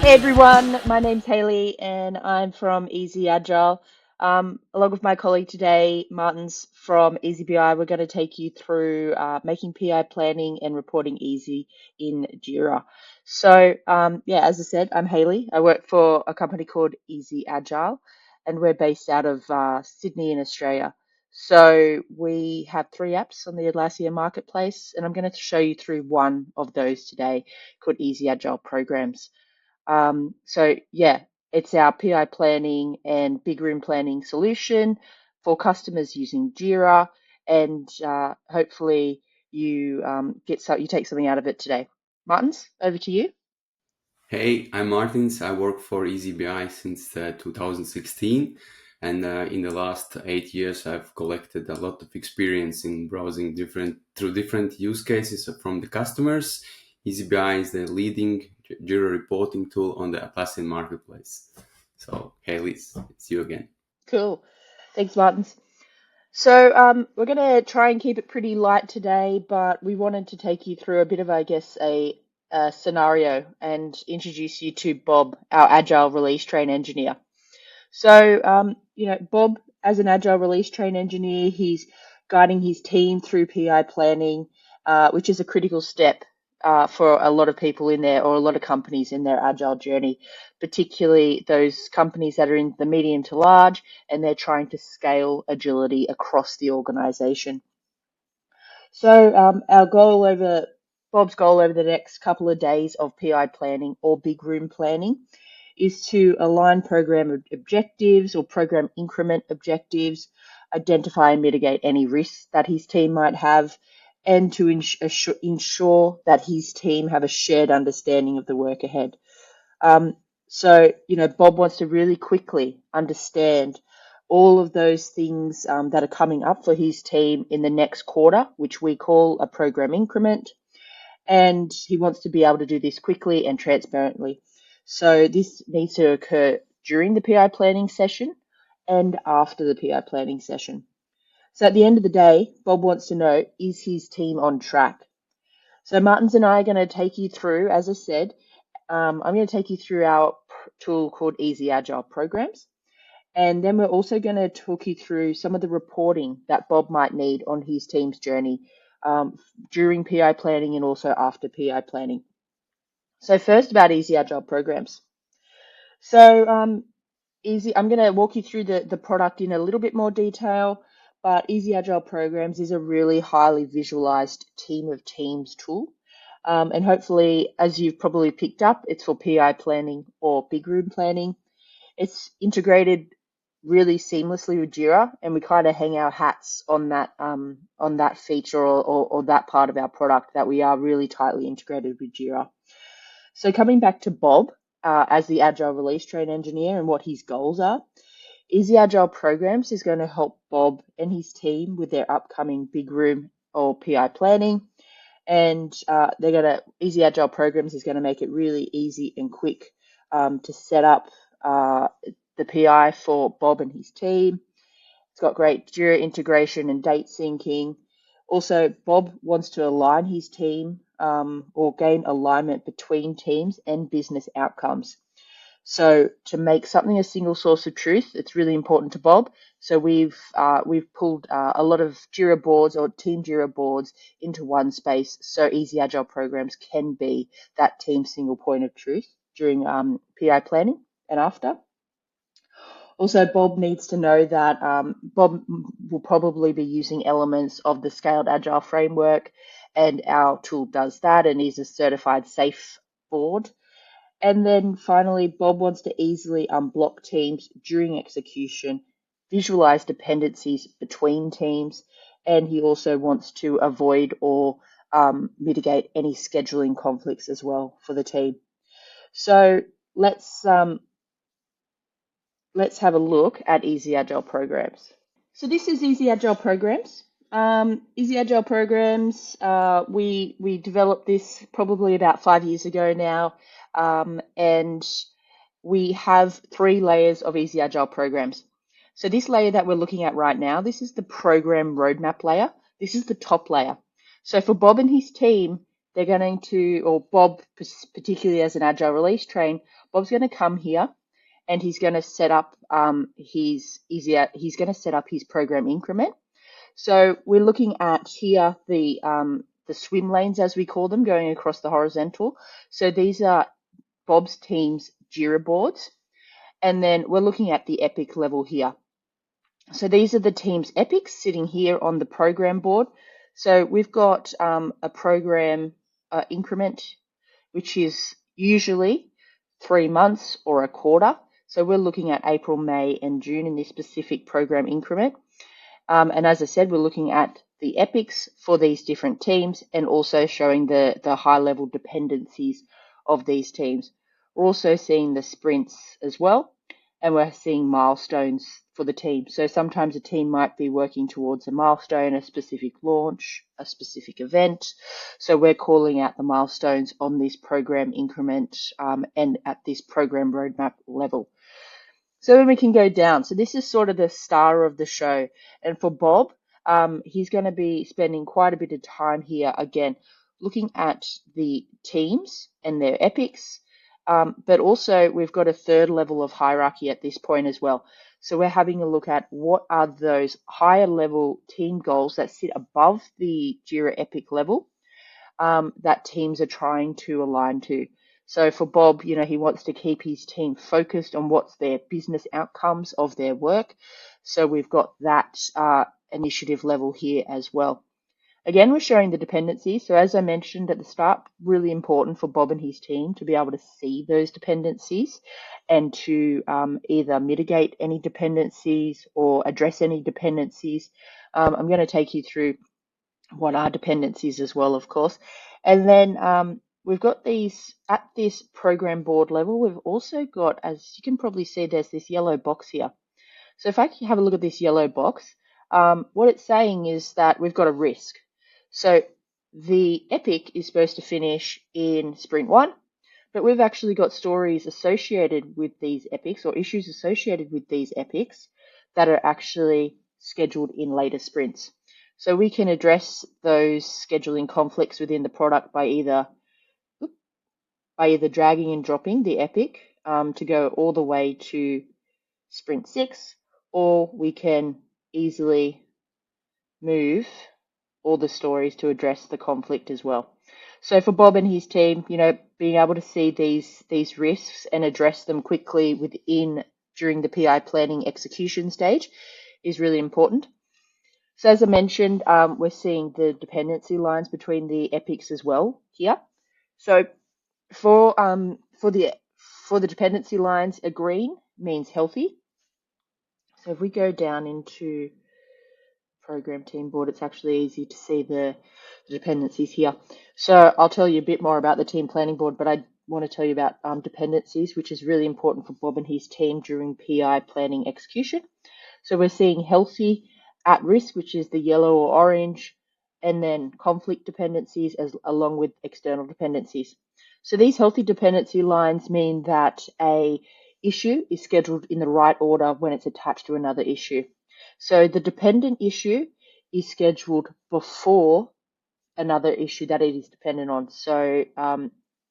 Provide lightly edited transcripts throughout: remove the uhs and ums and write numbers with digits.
Hey everyone, my name's Haley and I'm from Easy Agile. Along with my colleague today, Martin's from eazyBI, we're going to take you through making PI planning and reporting easy in Jira. Yeah, as I said, I'm Haley. I work for a company called Easy Agile and we're based out of Sydney in Australia. So we have three apps on the Atlassian Marketplace and I'm going to show you through one of those today called Easy Agile Programs. Yeah, it's our PI planning and big room planning solution for customers using Jira, and hopefully you take something out of it today. Martins, over to you. Hey, I'm Martins. I work for eazyBI since 2016, and in the last 8 years, I've collected a lot of experience in browsing through different use cases from the customers. eazyBI is the leading Jira reporting tool on the Atlassian Marketplace. So, hey, Liz, it's you again. Cool. Thanks, Martins. We're going to try and keep it pretty light today, but we wanted to take you through a bit of, I guess, a scenario and introduce you to Bob, our Agile Release Train engineer. Bob, as an Agile Release Train engineer, he's guiding his team through PI planning, which is a critical step for a lot of people in there or a lot of companies in their Agile journey, particularly those companies that are in the medium to large and they're trying to scale agility across the organization. Our goal over Bob's goal over the next couple of days of PI planning or big room planning is to align program objectives or program increment objectives, identify and mitigate any risks that his team might have, and to ensure that his team have a shared understanding of the work ahead. Bob wants to really quickly understand all of those things that are coming up for his team in the next quarter, which we call a program increment. And he wants to be able to do this quickly and transparently. So this needs to occur during the PI planning session and after the PI planning session. So at the end of the day, Bob wants to know, is his team on track? So Martins and I are going to take you through, as I said, I'm going to take you through our tool called Easy Agile Programs. And then we're also going to talk you through some of the reporting that Bob might need on his team's journey during PI planning and also after PI planning. So first about Easy Agile Programs. So I'm going to walk you through the product in a little bit more detail, but Easy Agile Programs is a really highly visualized team of teams tool. And hopefully, as you've probably picked up, it's for PI planning or big room planning. It's integrated really seamlessly with Jira, and we kind of hang our hats on that feature or that part of our product that we are really tightly integrated with Jira. So coming back to Bob as the Agile Release Train engineer and what his goals are, Easy Agile Programs is going to help Bob and his team with their upcoming big room or PI planning. And Easy Agile Programs is going to make it really easy and quick to set up the PI for Bob and his team. It's got great Jira integration and date syncing. Also, Bob wants to align his team or gain alignment between teams and business outcomes. So to make something a single source of truth, it's really important to Bob. So we've pulled a lot of Jira boards or Team Jira boards into one space, so Easy Agile Programs can be that team single point of truth during PI planning and after. Also, Bob needs to know that Bob will probably be using elements of the Scaled Agile framework, and our tool does that and is a certified safe board. And then finally, Bob wants to easily unblock teams during execution, visualize dependencies between teams, and he also wants to avoid or mitigate any scheduling conflicts as well for the team. So let's have a look at Easy Agile Programs. So this is Easy Agile Programs. Easy Agile Programs, we developed this probably about 5 years ago now, and we have three layers of Easy Agile Programs. So this layer that we're looking at right now, this is the program roadmap layer. This is the top layer. So for Bob and his team, they're going to, or Bob, particularly as an Agile release train, Bob's going to come here and he's going to set up he's going to set up his program increment. So we're looking at here the swim lanes, as we call them, going across the horizontal. So these are Bob's team's Jira boards. And then we're looking at the epic level here. So these are the team's epics sitting here on the program board. So we've got a program increment, which is usually 3 months or a quarter. So we're looking at April, May, and June in this specific program increment. And as I said, we're looking at the epics for these different teams and also showing the high-level dependencies of these teams. We're also seeing the sprints as well, and we're seeing milestones for the team. So sometimes a team might be working towards a milestone, a specific launch, a specific event. So we're calling out the milestones on this program increment and at this program roadmap level. So then we can go down. So this is sort of the star of the show. And for Bob, he's going to be spending quite a bit of time here, again, looking at the teams and their epics. But also we've got a third level of hierarchy at this point as well. So we're having a look at what are those higher level team goals that sit above the Jira epic level that teams are trying to align to. So for Bob, he wants to keep his team focused on what's their business outcomes of their work. So we've got that initiative level here as well. Again, we're showing the dependencies. So as I mentioned at the start, really important for Bob and his team to be able to see those dependencies and to either mitigate any dependencies or address any dependencies. I'm going to take you through what are dependencies as well, of course. And then we've got these at this program board level. We've also got, as you can probably see, there's this yellow box here. So if I have a look at this yellow box, what it's saying is that we've got a risk. So the epic is supposed to finish in sprint 1, but we've actually got stories associated with these epics or issues associated with these epics that are actually scheduled in later sprints. So we can address those scheduling conflicts within the product by either dragging and dropping the epic to go all the way to sprint 6, or we can easily move all the stories to address the conflict as well. So for Bob and his team, being able to see these risks and address them quickly during the PI planning execution stage is really important. So as I mentioned, we're seeing the dependency lines between the epics as well here. So for the dependency lines, a green means healthy. So if we go down into program team board, it's actually easy to see the dependencies here. So I'll tell you a bit more about the team planning board, but I want to tell you about dependencies, which is really important for Bob and his team during PI planning execution. So we're seeing healthy, at risk, which is the yellow or orange, and then conflict dependencies along with external dependencies. So these healthy dependency lines mean that a issue is scheduled in the right order when it's attached to another issue. So the dependent issue is scheduled before another issue that it is dependent on. So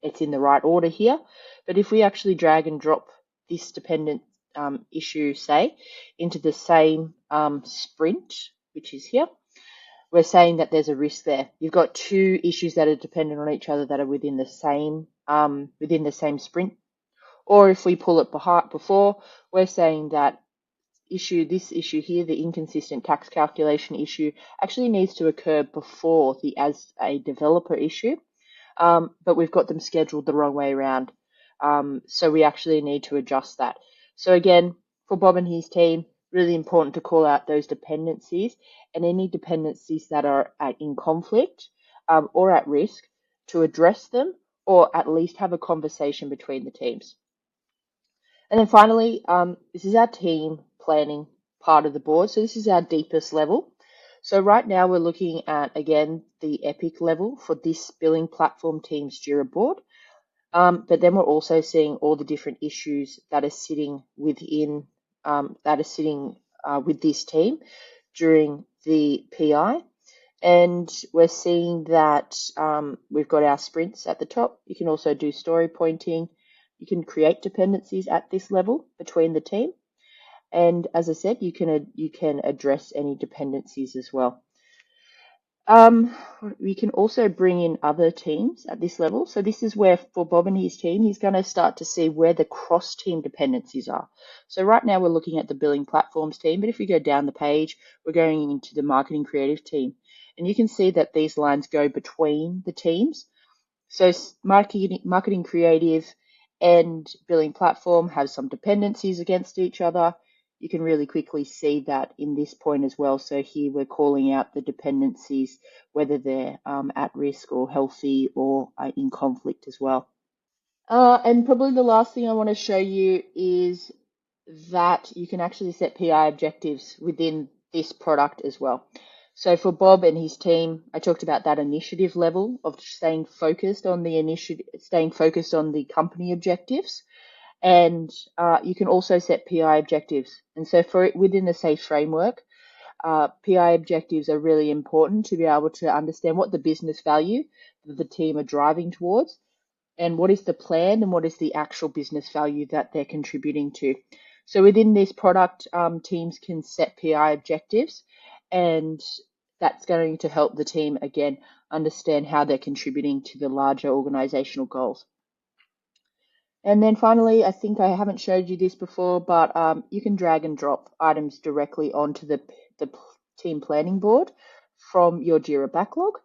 it's in the right order here. But if we actually drag and drop this dependent issue, say, into the same sprint, which is here, we're saying that there's a risk there. You've got two issues that are dependent on each other that are within the same sprint. Or if we pull it before, we're saying that this issue here, the inconsistent tax calculation issue, actually needs to occur before as a developer issue, but we've got them scheduled the wrong way around. So we actually need to adjust that. So again, for Bob and his team, really important to call out those dependencies and any dependencies that are in conflict or at risk, to address them or at least have a conversation between the teams. And then finally, this is our team planning part of the board. So this is our deepest level. So right now we're looking at, again, the epic level for this billing platform team's Jira board. But then we're also seeing all the different issues that are sitting with this team during the PI. And we're seeing that we've got our sprints at the top. You can also do story pointing. You can create dependencies at this level between the team. And as I said, you can address any dependencies as well. We can also bring in other teams at this level. So this is where for Bob and his team, he's going to start to see where the cross-team dependencies are. So right now we're looking at the billing platforms team, but if we go down the page, we're going into the marketing creative team. And you can see that these lines go between the teams. So marketing creative and billing platform have some dependencies against each other. You can really quickly see that in this point as well. So here we're calling out the dependencies, whether they're at risk or healthy or in conflict as well. And probably the last thing I want to show you is that you can actually set PI objectives within this product as well. So for Bob and his team, I talked about that initiative level of staying focused on the initiative, staying focused on the company objectives. And you can also set PI objectives. And so for it within the SAFE framework, PI objectives are really important to be able to understand what the business value that the team are driving towards and what is the plan and what is the actual business value that they're contributing to. So within this product, teams can set PI objectives, and that's going to help the team, again, understand how they're contributing to the larger organizational goals. And then finally, I think I haven't showed you this before, but you can drag and drop items directly onto the team planning board from your Jira backlog,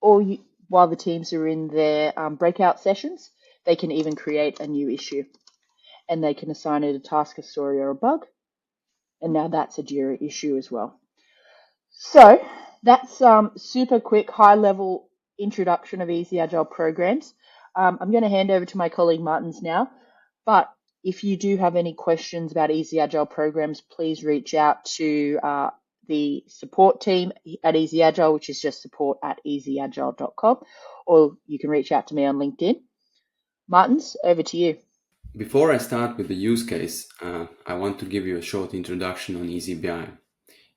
or while the teams are in their breakout sessions, they can even create a new issue, and they can assign it a task, a story, or a bug. And now that's a Jira issue as well. So that's super quick, high level introduction of Easy Agile Programs. I'm going to hand over to my colleague Martins now, but if you do have any questions about Easy Agile Programs, please reach out to the support team at Easy Agile, which is just support@easyagile.com, or you can reach out to me on LinkedIn. Martins, over to you. Before I start with the use case, I want to give you a short introduction on eazyBI.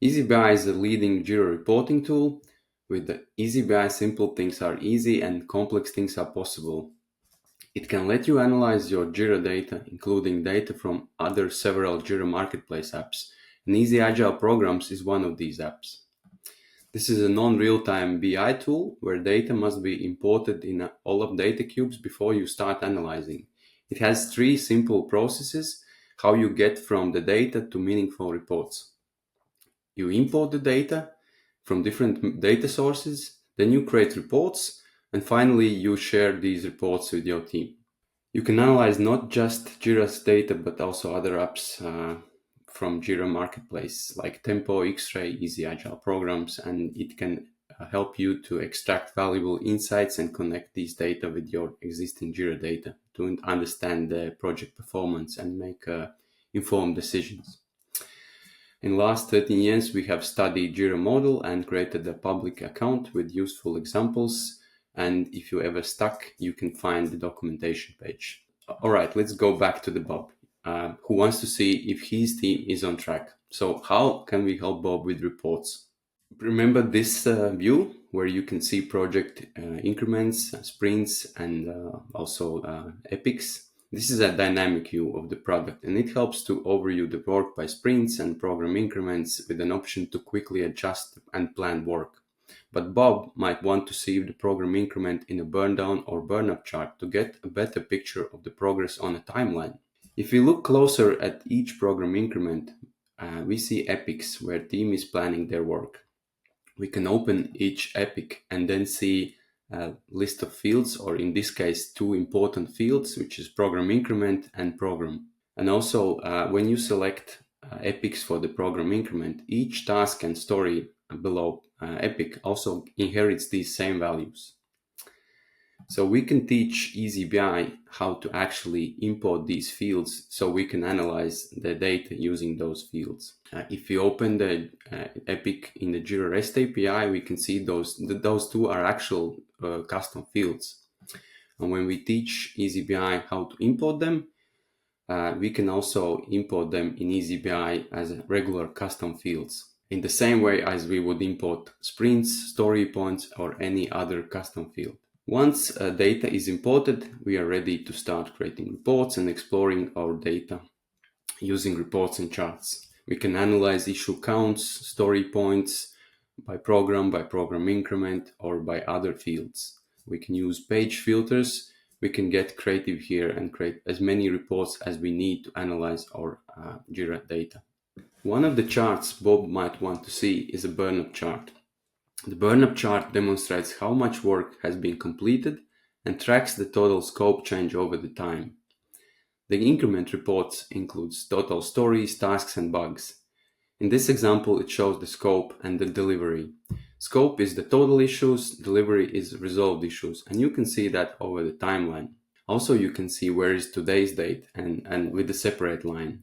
eazyBI is a leading Jira reporting tool. With the eazyBI, simple things are easy and complex things are possible. It can let you analyze your Jira data, including data from other several Jira Marketplace apps, and Easy Agile Programs is one of these apps. This is a non-real-time BI tool where data must be imported in all of data cubes before you start analyzing. It has three simple processes how you get from the data to meaningful reports. You import the data from different data sources, then you create reports, and finally you share these reports with your team. You can analyze not just Jira's data, but also other apps from Jira Marketplace, like Tempo, X-Ray, Easy Agile Programs, and it can help you to extract valuable insights and connect these data with your existing Jira data to understand the project performance and make informed decisions. In the last 13 years, we have studied Jira model and created a public account with useful examples. And if you ever stuck, you can find the documentation page. All right, let's go back to the Bob, who wants to see if his team is on track. So how can we help Bob with reports? Remember this view where you can see project increments, sprints, and also epics. This is a dynamic view of the product, and it helps to overview the work by sprints and program increments with an option to quickly adjust and plan work. But Bob might want to see the program increment in a burn down or burn up chart to get a better picture of the progress on a timeline. If we look closer at each program increment, we see epics where team is planning their work. We can open each epic and then see a list of fields, or in this case, two important fields, which is program increment and program. And also, when you select epics for the program increment, each task and story below epic also inherits these same values. So we can teach eazyBI how to actually import these fields so we can analyze the data using those fields. If we open the epic in the Jira REST API, we can see those two are actual custom fields. And when we teach eazyBI how to import them, we can also import them in eazyBI as regular custom fields. in the same way as we would import sprints, story points, or any other custom field. Once data is imported, we are ready to start creating reports and exploring our data using reports and charts. We can analyze issue counts, story points by program increment, or by other fields. We can use page filters. We can get creative here and create as many reports as we need to analyze our Jira data. One of the charts Bob might want to see is a burn-up chart. The burn-up chart demonstrates how much work has been completed and tracks the total scope change over the time. The increment reports includes total stories, tasks, and bugs. In this example, it shows the scope and the delivery. Scope is the total issues, delivery is resolved issues, and you can see that over the timeline. Also, you can see where is today's date and with the separate line.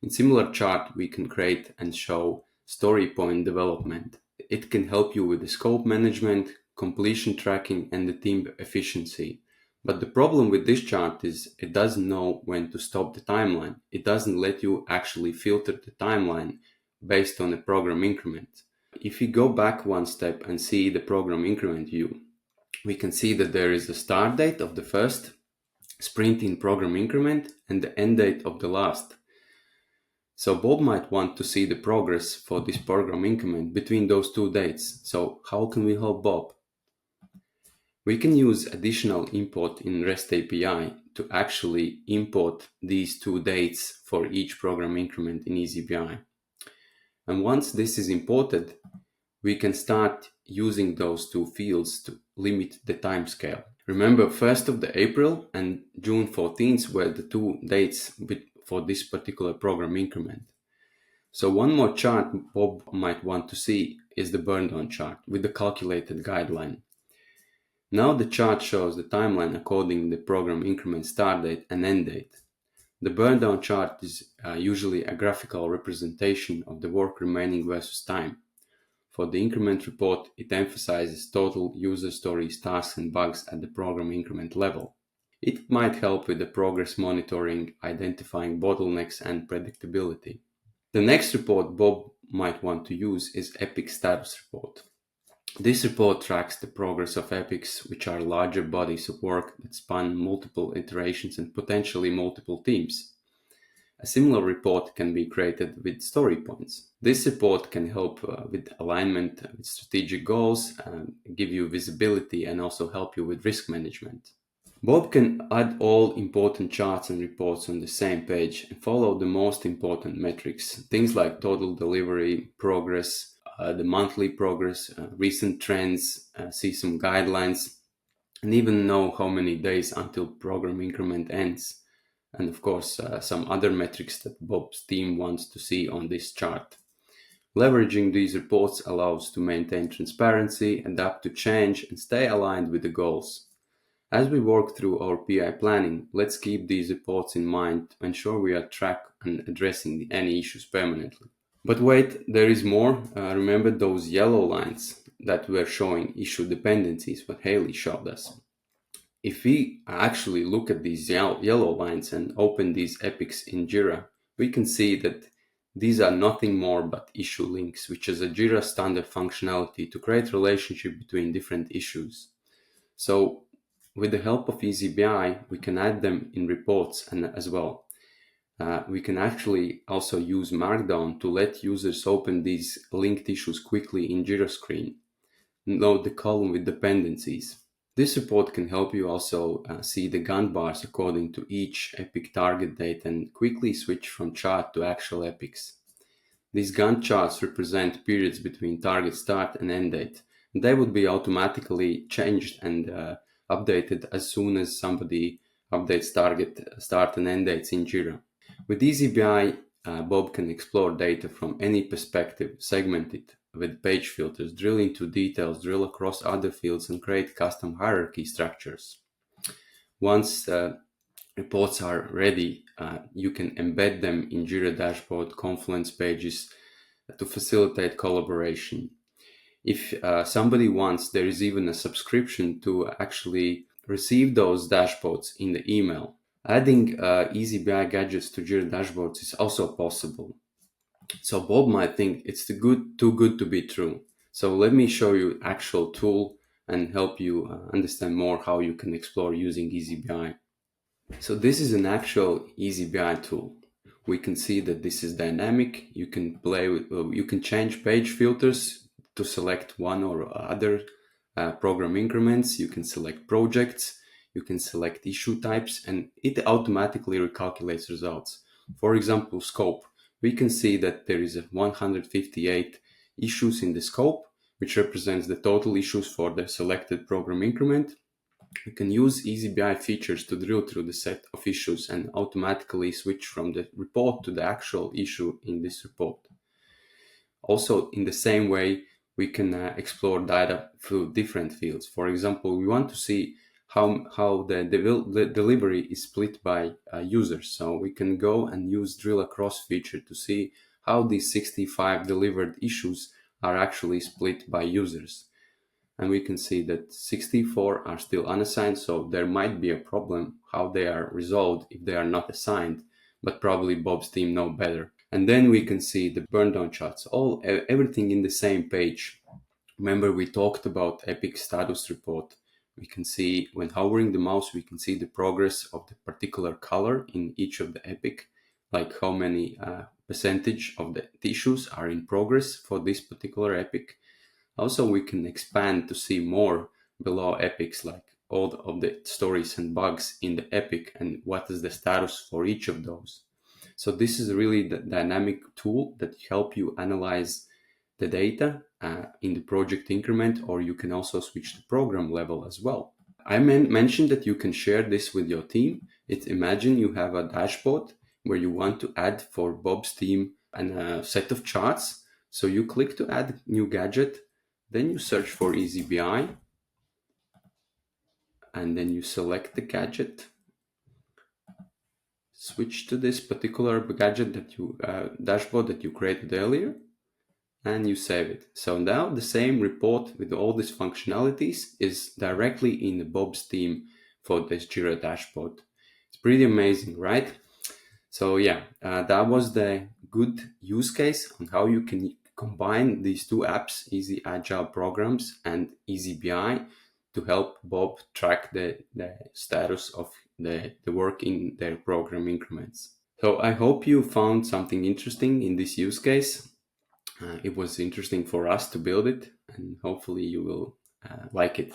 In similar chart, we can create and show story point development. It can help you with the scope management, completion tracking, and the team efficiency. But the problem with this chart is it doesn't know when to stop the timeline. It doesn't let you actually filter the timeline based on a program increment. If we go back one step and see the program increment view, we can see that there is a start date of the first sprint in program increment and the end date of the last. So Bob might want to see the progress for this program increment between those two dates. So how can we help Bob? We can use additional import in REST API to actually import these two dates for each program increment in eazyBI. And once this is imported, we can start using those two fields to limit the timescale. Remember, 1st of the April and June 14th were the two dates for this particular program increment. So one more chart Bob might want to see is the burn down chart with the calculated guideline. Now the chart shows the timeline according to the program increment start date and end date. The burn down chart is usually a graphical representation of the work remaining versus time. For the increment report, it emphasizes total user stories, tasks, and bugs at the program increment level. It might help with the progress monitoring, identifying bottlenecks, and predictability. The next report Bob might want to use is Epic Status Report. This report tracks the progress of epics, which are larger bodies of work that span multiple iterations and potentially multiple teams. A similar report can be created with story points. This report can help with alignment with strategic goals, give you visibility, and also help you with risk management. Bob can add all important charts and reports on the same page and follow the most important metrics, things like total delivery, progress, the monthly progress, recent trends, see some guidelines, and even know how many days until program increment ends. And of course, some other metrics that Bob's team wants to see on this chart. Leveraging these reports allows to maintain transparency, adapt to change, and stay aligned with the goals. As we work through our PI planning, let's keep these reports in mind to ensure we are track and addressing any issues permanently. But wait, there is more. Remember those yellow lines that were showing issue dependencies, what Haley showed us. If we actually look at these yellow lines and open these epics in Jira, we can see that these are nothing more but issue links, which is a Jira standard functionality to create relationship between different issues. So with the help of eazyBI, we can add them in reports and as well. We can actually also use Markdown to let users open these linked issues quickly in Jira screen. Note the column with dependencies. This report can help you also see the Gantt bars according to each epic target date and quickly switch from chart to actual epics. These Gantt charts represent periods between target start and end date. They would be automatically changed and updated as soon as somebody updates target start and end dates in Jira. With eazyBI, Bob can explore data from any perspective, segment it with page filters, drill into details, drill across other fields, and create custom hierarchy structures. Once reports are ready, you can embed them in Jira dashboard, Confluence pages to facilitate collaboration. If somebody wants, there is even a subscription to actually receive those dashboards in the email. Adding eazyBI gadgets to Jira dashboards is also possible. So Bob might think it's too good to be true. So let me show you actual tool and help you understand more how you can explore using eazyBI. So this is an actual eazyBI tool. We can see that this is dynamic. You can play with, you can change page filters to select one or other program increments. You can select projects. You can select issue types, and it automatically recalculates results. For example, scope. We can see that there is 158 issues in the scope, which represents the total issues for the selected program increment. You can use eazyBI features to drill through the set of issues and automatically switch from the report to the actual issue in this report. Also, in the same way, we can explore data through different fields. For example, we want to see how the delivery is split by users. So we can go and use drill across feature to see how these 65 delivered issues are actually split by users. And we can see that 64 are still unassigned, so there might be a problem how they are resolved if they are not assigned, but probably Bob's team know better. And then we can see the burn down charts, everything in the same page. Remember, we talked about Epic status report. We can see when hovering the mouse, we can see the progress of the particular color in each of the Epic, like how many percentage of the issues are in progress for this particular Epic. Also, we can expand to see more below epics, like all of the stories and bugs in the epic and what is the status for each of those. So this is really the dynamic tool that help you analyze the data in the project increment, or you can also switch to program level as well. I mentioned that you can share this with your team. Imagine you have a dashboard where you want to add for Bob's team and a set of charts. So you click to add new gadget, then you search for eazyBI, and then you select the gadget, switch to this particular gadget that you dashboard that you created earlier, and you save it. So now the same report with all these functionalities is directly in the Bob's team for this Jira dashboard. It's pretty amazing, right? So yeah, that was the good use case on how you can combine these two apps, Easy Agile Programs and eazyBI, to help Bob track the status of the work in their program increments. So I hope you found something interesting in this use case. It was interesting for us to build it, and hopefully you will like it.